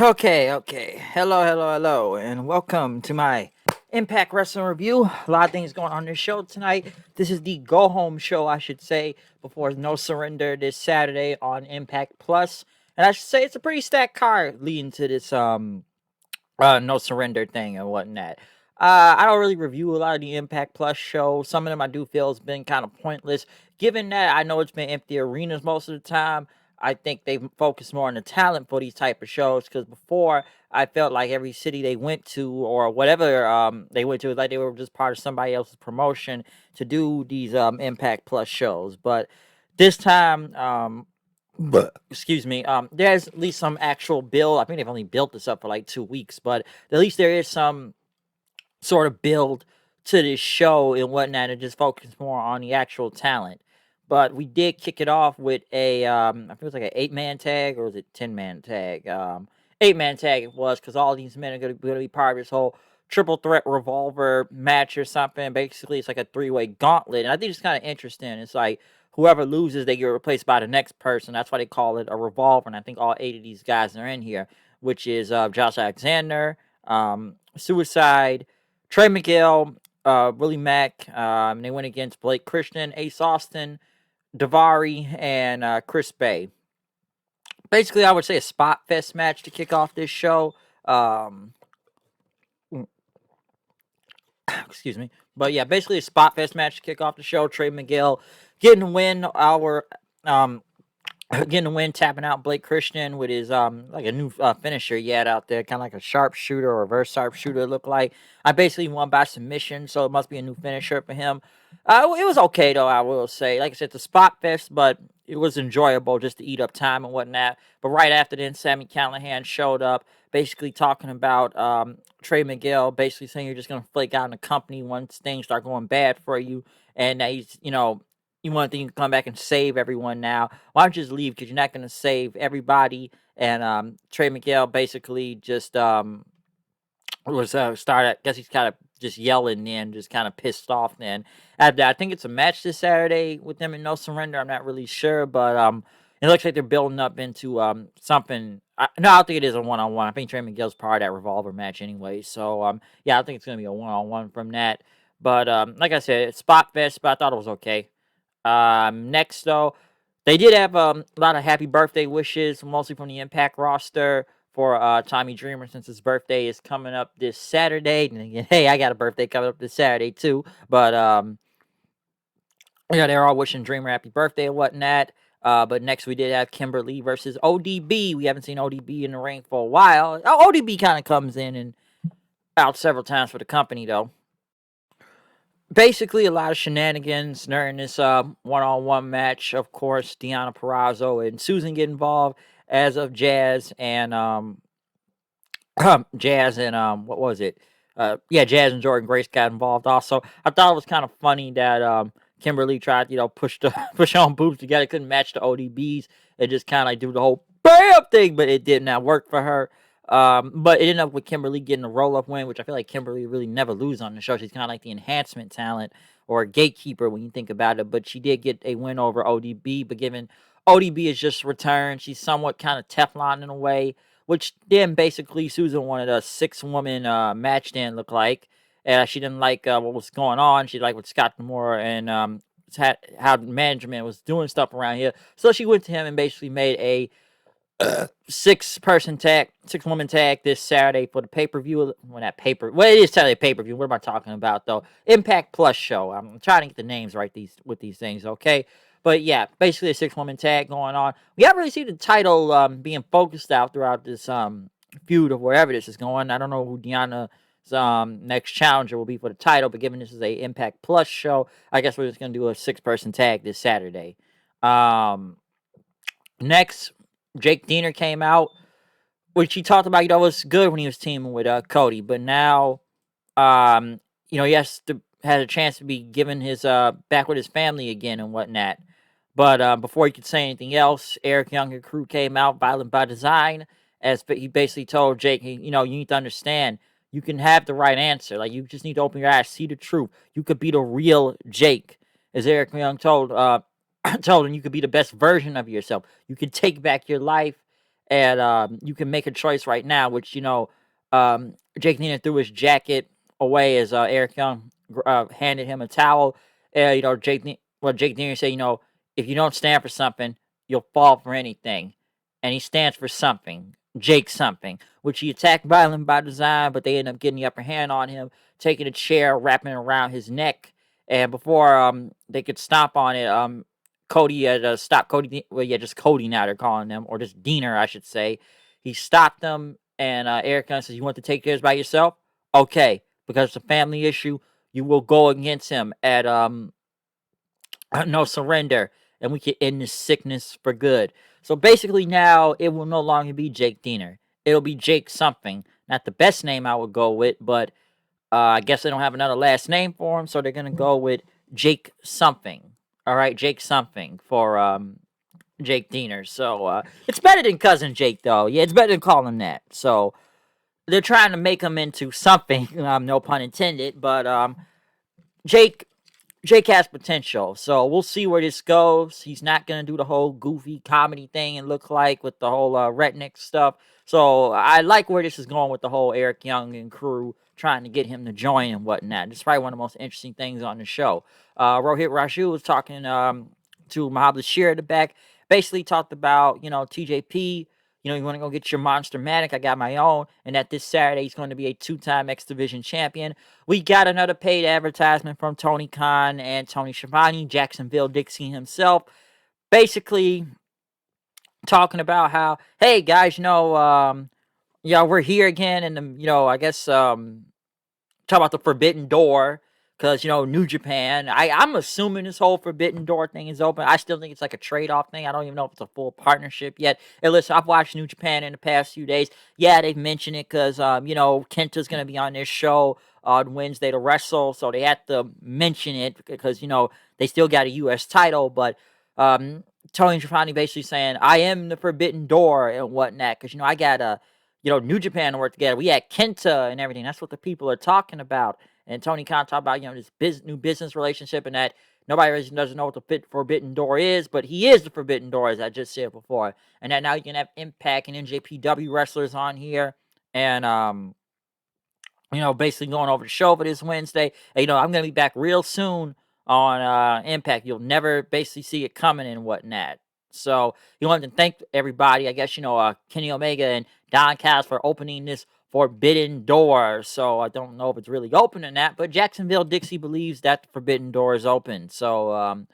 Okay. Hello, and welcome to my Impact Wrestling review. A lot of things going on this show tonight. This is the go home show, I should say, before No Surrender this Saturday on Impact Plus. And I should say it's a pretty stacked card leading to this No Surrender thing and whatnot. I don't really review a lot of the Impact Plus shows. Some of them I do feel has been kind of pointless. Given that I know it's been empty arenas most of the time, I think they focus more on the talent for these type of shows. Because before, I felt like every city they went to or whatever they went to, like they were just part of somebody else's promotion to do these Impact Plus shows. But this time, excuse me, there's at least some actual build. I think they've only built this up for like 2 weeks, but at least there is some sort of build to this show and whatnot, and just focus more on the actual talent. But we did kick it off with a I think it was like an 8-man tag, or was it 10-man tag? 8-man tag it was, because all these men are gonna be part of this whole triple threat revolver match or something. Basically, it's like a 3-way gauntlet, and I think it's kind of interesting. It's like whoever loses, they get replaced by the next person. That's why they call it a revolver. And I think all 8 of these guys are in here, which is Josh Alexander, Suicide, Trey Miguel, Willie Mack. They went against Blake Christian, Ace Austin, Davari, and Chris Bay. Basically, I would say a spot fest match to kick off this show. Excuse me. But yeah, basically a spot fest match to kick off the show. Trey Miguel getting the win. Getting the win, tapping out Blake Christian with his like a new finisher he had out there, kind of like a sharpshooter or reverse sharpshooter. It looked like I basically won by submission, so it must be a new finisher for him. It was okay though, I will say. Like I said, it's a spot fest, but it was enjoyable just to eat up time and whatnot. But right after then, Sammy Callahan showed up, basically talking about Trey Miguel, basically saying you're just gonna flake out in the company once things start going bad for you, and that he's you want to think you can come back and save everyone now. Why don't you just leave? Because you're not going to save everybody. And Trey Miguel basically just was started. I guess he's kind of just yelling then, just kind of pissed off then. After that, I think it's a match this Saturday with them in No Surrender. I'm not really sure, but it looks like they're building up into something. No, I don't think it is a one-on-one. I think Trey Miguel's part of that revolver match anyway. So yeah, I think it's gonna be a one-on-one from that. But like I said, it's spot fest, but I thought it was okay. Next, though, they did have a lot of happy birthday wishes, mostly from the Impact roster for Tommy Dreamer, since his birthday is coming up this Saturday. And again, hey, I got a birthday coming up this Saturday too. But yeah, they're all wishing Dreamer happy birthday and whatnot. But next we did have Kimberly versus ODB. We haven't seen ODB in the ring for a while. ODB kind of comes in and out several times for the company though. Basically, a lot of shenanigans during this one-on-one match. Of course, Deonna Purrazzo and Susan get involved, as of Jazz and Jazz and what was it? Yeah, Jazz and Jordan Grace got involved also. I thought it was kind of funny that Kimberly tried, push push on boobs together, couldn't match the ODBs, and just kind of like do the whole bam thing, but it did not work for her. But it ended up with Kimberly getting a roll-up win, which I feel like Kimberly really never loses on the show. She's kind of like the enhancement talent or a gatekeeper when you think about it. But she did get a win over ODB. But given ODB has just returned, she's somewhat kind of Teflon in a way, which then basically Susan wanted a 6-woman match then look like. She didn't like what was going on. She liked what Scott Moore and how management was doing stuff around here. So she went to him and basically made a 6-woman tag this Saturday for the pay-per-view. Well, not well, it is Saturday pay-per-view. What am I talking about though? Impact Plus show. I'm trying to get the names right with these things, okay? But yeah, basically a 6-woman tag going on. We haven't really seen the title being focused out throughout this feud of wherever this is going. I don't know who Deonna's next challenger will be for the title, but given this is a Impact Plus show, I guess we're just gonna do a 6-person tag this Saturday. Next, Jake Diener came out, which he talked about, was good when he was teaming with Cody, but now, he has a chance to be given his back with his family again and whatnot. But before he could say anything else, Eric Young and crew came out, Violent by Design, as he basically told Jake, you need to understand, you can have the right answer. Like, you just need to open your eyes, see the truth. You could be the real Jake, as Eric Young told him, you could be the best version of yourself. You could take back your life, and you can make a choice right now, which Jake Nina threw his jacket away as Eric Young handed him a towel. Jake Nina said, if you don't stand for something, you'll fall for anything, and he stands for something. Jake something, which he attacked violent by design, but they end up getting the upper hand on him, taking a chair, wrapping it around his neck, and before they could stomp on it, Cody had stopped Cody. Well, yeah, just Cody now they're calling them, or just Diener, I should say. He stopped them, and Eric Young says, "You want to take this by yourself? Okay, because it's a family issue. You will go against him at no surrender, and we can end this sickness for good." So basically, now it will no longer be Jake Diener. It'll be Jake something. Not the best name I would go with, but I guess they don't have another last name for him, so they're gonna go with Jake something. All right, Jake something for Jake Diener. So it's better than cousin Jake, though. Yeah, it's better than calling him that. So they're trying to make him into something. No pun intended. But Jake Jake has potential, so we'll see where this goes. He's not gonna do the whole goofy comedy thing and look like with the whole redneck stuff. So I like where this is going with the whole Eric Young and crew trying to get him to join and whatnot. It's probably one of the most interesting things on the show. Rohit Raju was talking to Mahab Bashir at the back. Basically talked about TJP. You want to go get your Monster Matic. I got my own, and that this Saturday he's going to be a two-time X Division champion. We got another paid advertisement from Tony Khan and Tony Schiavone, Jacksonville Dixie himself, basically talking about how, hey guys, we're here again, and I guess talk about the Forbidden Door, because New Japan. I'm assuming this whole Forbidden Door thing is open. I still think it's like a trade-off thing. I don't even know if it's a full partnership yet. And listen, I've watched New Japan in the past few days. Yeah, they've mentioned it because Kenta's gonna be on this show on Wednesday to wrestle, so they had to mention it because they still got a U.S. title. But Tony Schiavone basically saying, I am the Forbidden Door and whatnot, because I got New Japan to work together. We had Kenta and everything. That's what the people are talking about. And Tony Khan talked about, this new business relationship, and that nobody really doesn't know what the Forbidden Door is, but he is the Forbidden Door, as I just said before. And that now you can have Impact and NJPW wrestlers on here. And, basically going over the show for this Wednesday. And, I'm going to be back real soon on Impact. You'll never basically see it coming and whatnot. So you want to thank everybody. I guess Kenny Omega and Don Callis for opening this Forbidden Door. So I don't know if it's really open or not, but Jacksonville Dixie believes that the Forbidden Door is open. So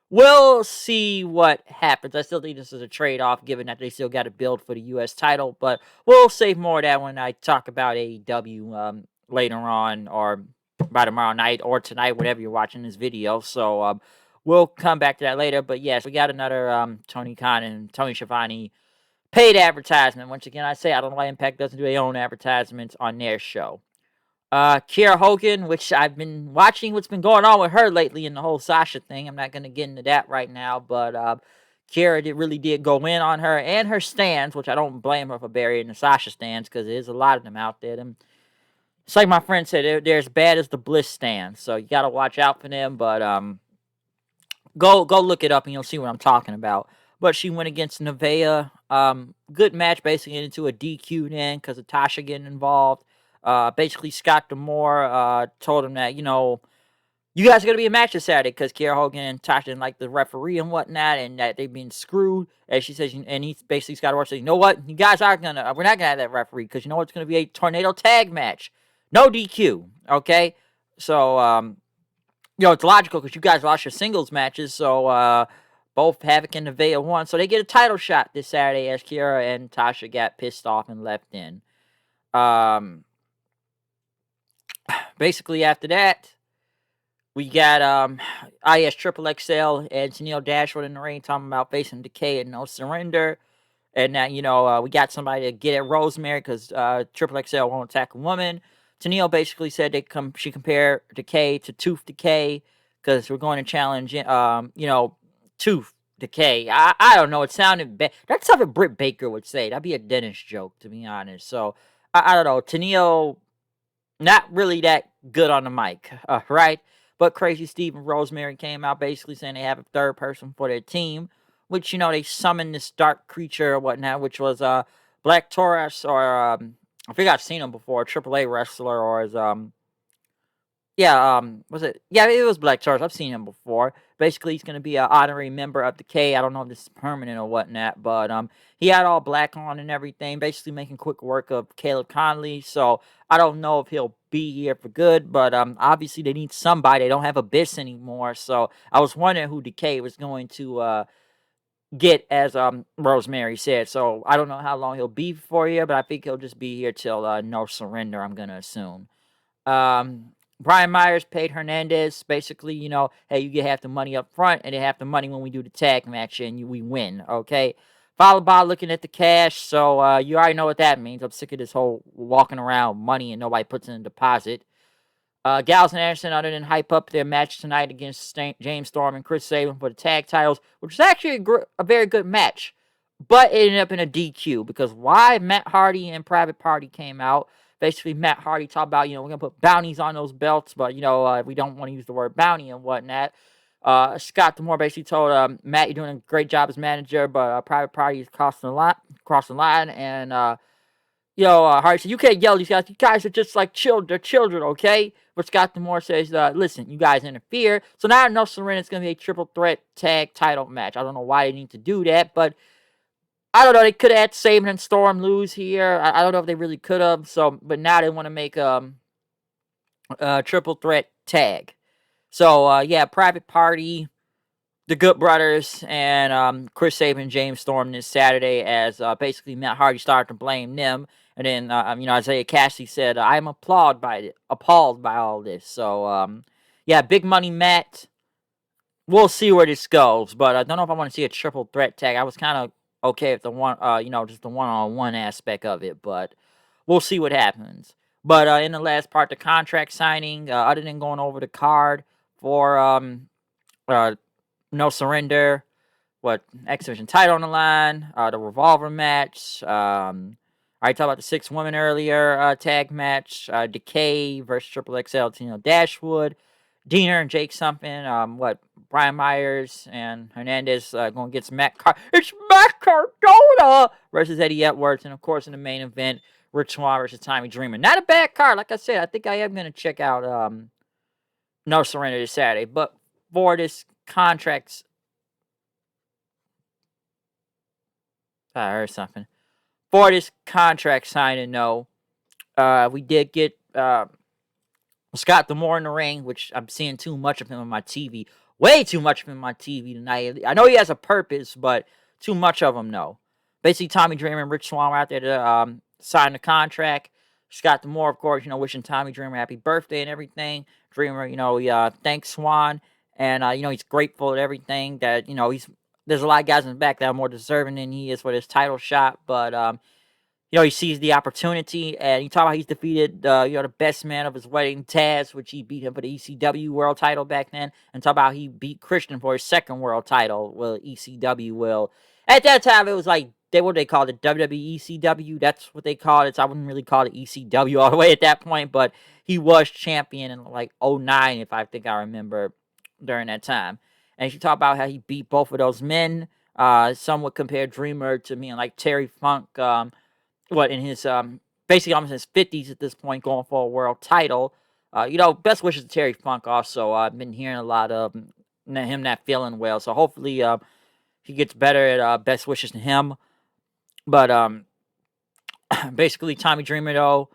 we'll see what happens. I still think this is a trade-off, given that they still got to build for the U.S. title. But we'll save more of that when I talk about AEW later on, or by tomorrow night, or tonight, whenever you're watching this video. So we'll come back to that later. But yes, we got another Tony Khan and Tony Schiavone paid advertisement. Once again, I say I don't know why Impact doesn't do their own advertisements on their show. Kiera Hogan, which I've been watching what's been going on with her lately in the whole Sasha thing. I'm not going to get into that right now, but Kiera really did go in on her and her stands, which I don't blame her for burying the Sasha stands, because there's a lot of them out there. It's like my friend said, they're as bad as the Bliss stands, so you got to watch out for them, but go look it up and you'll see what I'm talking about. But she went against Nevaeh. Good match, basically into a DQ then because of Tasha getting involved. Basically, Scott D'Amore told him that, you guys are going to be a match this Saturday because Kiera Hogan and Tasha didn't like the referee and whatnot, and that they've been screwed. And she says, and he basically, Scott D'Amore says, you know what? You guys we're not going to have that referee because it's going to be a tornado tag match. No DQ, okay? So, it's logical because you guys lost your singles matches, so both Havoc and Nevaeh won. So they get a title shot this Saturday as Kiera and Tasha got pissed off and left in. Basically, after that, we got IS Triple XL and Tennille Dashwood in the ring talking about facing Decay and No Surrender. And now, we got somebody to get at Rosemary because Triple XL won't attack a woman. Tennille basically said she compared Decay to Tooth Decay because we're going to challenge, Tooth Decay. I don't know. It sounded bad. That's something Britt Baker would say. That'd be a dentist joke, to be honest. So, I don't know. Tennille, not really that good on the mic, right? But Crazy Steve and Rosemary came out basically saying they have a third person for their team, which they summoned this dark creature or whatnot, which was Black Taurus, or I think I've seen him before, AAA wrestler, or his yeah, was it? Yeah, it was Black Taurus. I've seen him before. Basically, he's gonna be an honorary member of the K. I don't know if this is permanent or whatnot, but he had all black on and everything, basically making quick work of Caleb Conley. So I don't know if he'll be here for good, but obviously they need somebody. They don't have Abyss anymore, so I was wondering who Decay was going to get, as Rosemary said. So I don't know how long he'll be for here, but I think he'll just be here till No Surrender, I'm gonna assume. Um, Brian Myers paid Hernandez basically, hey, you get half the money up front and then half the money when we do the tag match and we win, okay? Followed by looking at the cash, so you already know what that means. I'm sick of this whole walking around money and nobody puts in a deposit. Gallows and Anderson, other than hype up their match tonight against James Storm and Chris Sabin for the tag titles, which was actually a very good match, but it ended up in a DQ because why Matt Hardy and Private Party came out. Basically, Matt Hardy talked about, we're going to put bounties on those belts, but, we don't want to use the word bounty and whatnot. Scott D'Amore basically told Matt, you're doing a great job as manager, but Private Party is crossing the line, and Hardy said, you can't yell at these guys. You guys are just like children. They're children, okay? But Scott D'Amore says, listen, you guys interfere. So now No Surrender, it's going to be a triple threat tag title match. I don't know why they need to do that, but I don't know. They could have had Sabin and Storm lose here. I don't know if they really could have. So, but now they want to make a triple threat tag. So, Private Party, the Good Brothers, and Chris Sabin and James Storm this Saturday, as basically Matt Hardy started to blame them. And then, Isaiah Cassidy said, I'm appalled by all this. So, big money Matt. We'll see where this goes, but I don't know if I want to see a triple threat tag. I was kind of okay with the one, just the one-on-one aspect of it, but we'll see what happens. But in the last part, the contract signing, other than going over the card for No Surrender, X Division title on the line, the Revolver match. I talked about the 6 women earlier tag match, Decay versus Triple XL, Dashwood, Diener and Jake something. Brian Myers and Hernandez going against It's Matt Cardona versus Eddie Edwards, and of course in the main event, Rich Swan versus Tommy Dreamer. Not a bad card, like I said. I think I am going to check out No Surrender this Saturday, but for this contracts, I heard something. For this contract signing, no, we did get Scott D'Amore in the ring, which I'm seeing too much of him on my TV. Way too much of him on my TV tonight. I know he has a purpose, but too much of him, no. Basically, Tommy Dreamer and Rich Swan were out there to sign the contract. Scott D'Amore, of course, wishing Tommy Dreamer happy birthday and everything. Dreamer, he thanks Swan, and, he's grateful at everything that, there's a lot of guys in the back that are more deserving than he is for this title shot, but, he sees the opportunity, and you talk about he's defeated, the best man of his wedding, Taz, which he beat him for the ECW world title back then, and talk about he beat Christian for his second world title. Well, ECW will. At that time, it was like, what they called it, WWE ECW. That's what they called it. So I wouldn't really call it ECW all the way at that point, but he was champion in like 09, if I think I remember, during that time. And you talk about how he beat both of those men. Some would compare Dreamer to me and like Terry Funk, in his basically almost in his 50s at this point, going for a world title. Best wishes to Terry Funk also. I've been hearing a lot of him not feeling well, so hopefully he gets better. At best wishes to him. But basically Tommy Dreamer though,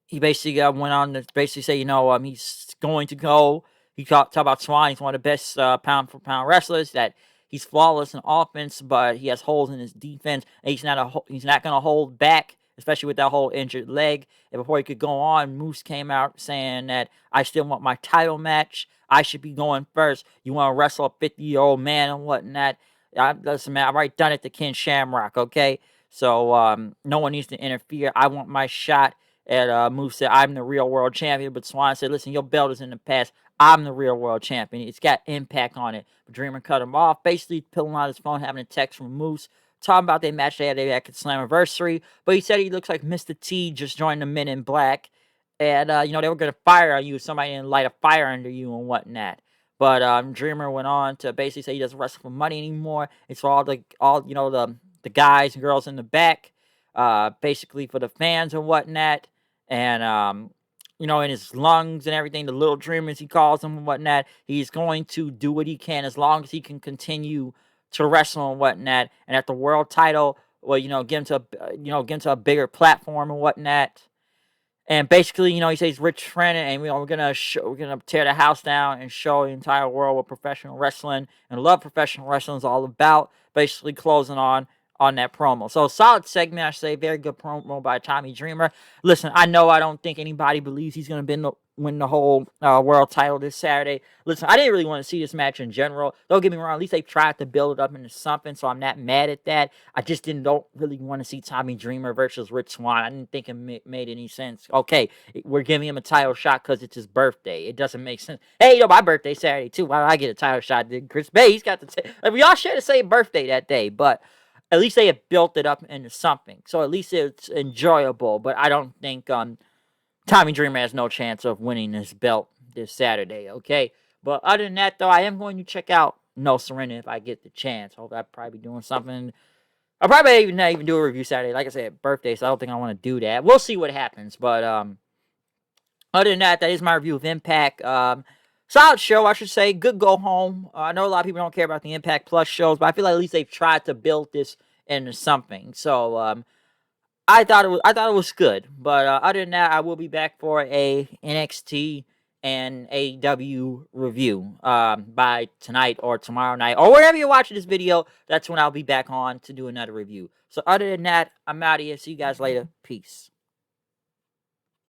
he basically went on to basically say, he's going to go. He talked about Swan. He's one of the best pound for pound wrestlers. That he's flawless in offense, but he has holes in his defense. And he's not going to hold back, especially with that whole injured leg. And before he could go on, Moose came out saying that I still want my title match. I should be going first. You want to wrestle a 50-year-old man and whatnot? Listen, man, I've already done it to Ken Shamrock, okay? So no one needs to interfere. I want my shot. And Moose said, I'm the real world champion. But Swan said, listen, your belt is in the past. I'm the real world champion. It's got impact on it. But Dreamer cut him off, basically pulling out his phone, having a text from Moose, talking about their match they had at Slammiversary. But he said he looks like Mr. T just joined the Men in Black. And, they were going to fire on you if somebody didn't light a fire under you and whatnot. But Dreamer went on to basically say he doesn't wrestle for money anymore. It's for all the guys and girls in the back, basically for the fans and whatnot. And in his lungs and everything, the little dreamers he calls them and whatnot. He's going to do what he can as long as he can continue to wrestle and whatnot. And at the world title, well, get him to a bigger platform and whatnot. And basically, he says Rich friend, and we're gonna tear the house down and show the entire world what professional wrestling and love professional wrestling is all about. Basically, closing on that promo. So solid segment, I say, very good promo by Tommy Dreamer. Listen, I don't think anybody believes he's gonna win the whole world title this Saturday. Listen, I didn't really want to see this match in general. Don't get me wrong, at least they tried to build it up into something, so I'm not mad at that. I just don't really want to see Tommy Dreamer versus Rich Swan. I didn't think it made any sense. Okay, we're giving him a title shot because it's his birthday. It doesn't make sense. Hey, my birthday's Saturday too. Why do I get a title shot? Chris Bay, he's got we all share the same birthday that day, but at least they have built it up into something. So at least it's enjoyable, but I don't think Tommy Dreamer has no chance of winning this belt this Saturday, okay? But other than that, though, I am going to check out No Surrender if I get the chance. Hope I'll probably be doing something. I'll probably not even do a review Saturday. Like I said, birthday, so I don't think I want to do that. We'll see what happens. But other than that, that is my review of Impact. Solid show, I should say. Good go home. I know a lot of people don't care about the Impact Plus shows, but I feel like at least they've tried to build this into something. So I thought it was good, but other than that, I will be back for a NXT and AEW review by tonight or tomorrow night or whenever you're watching this video. That's when I'll be back on to do another review. So other than that, I'm out of here. See you guys later. Peace.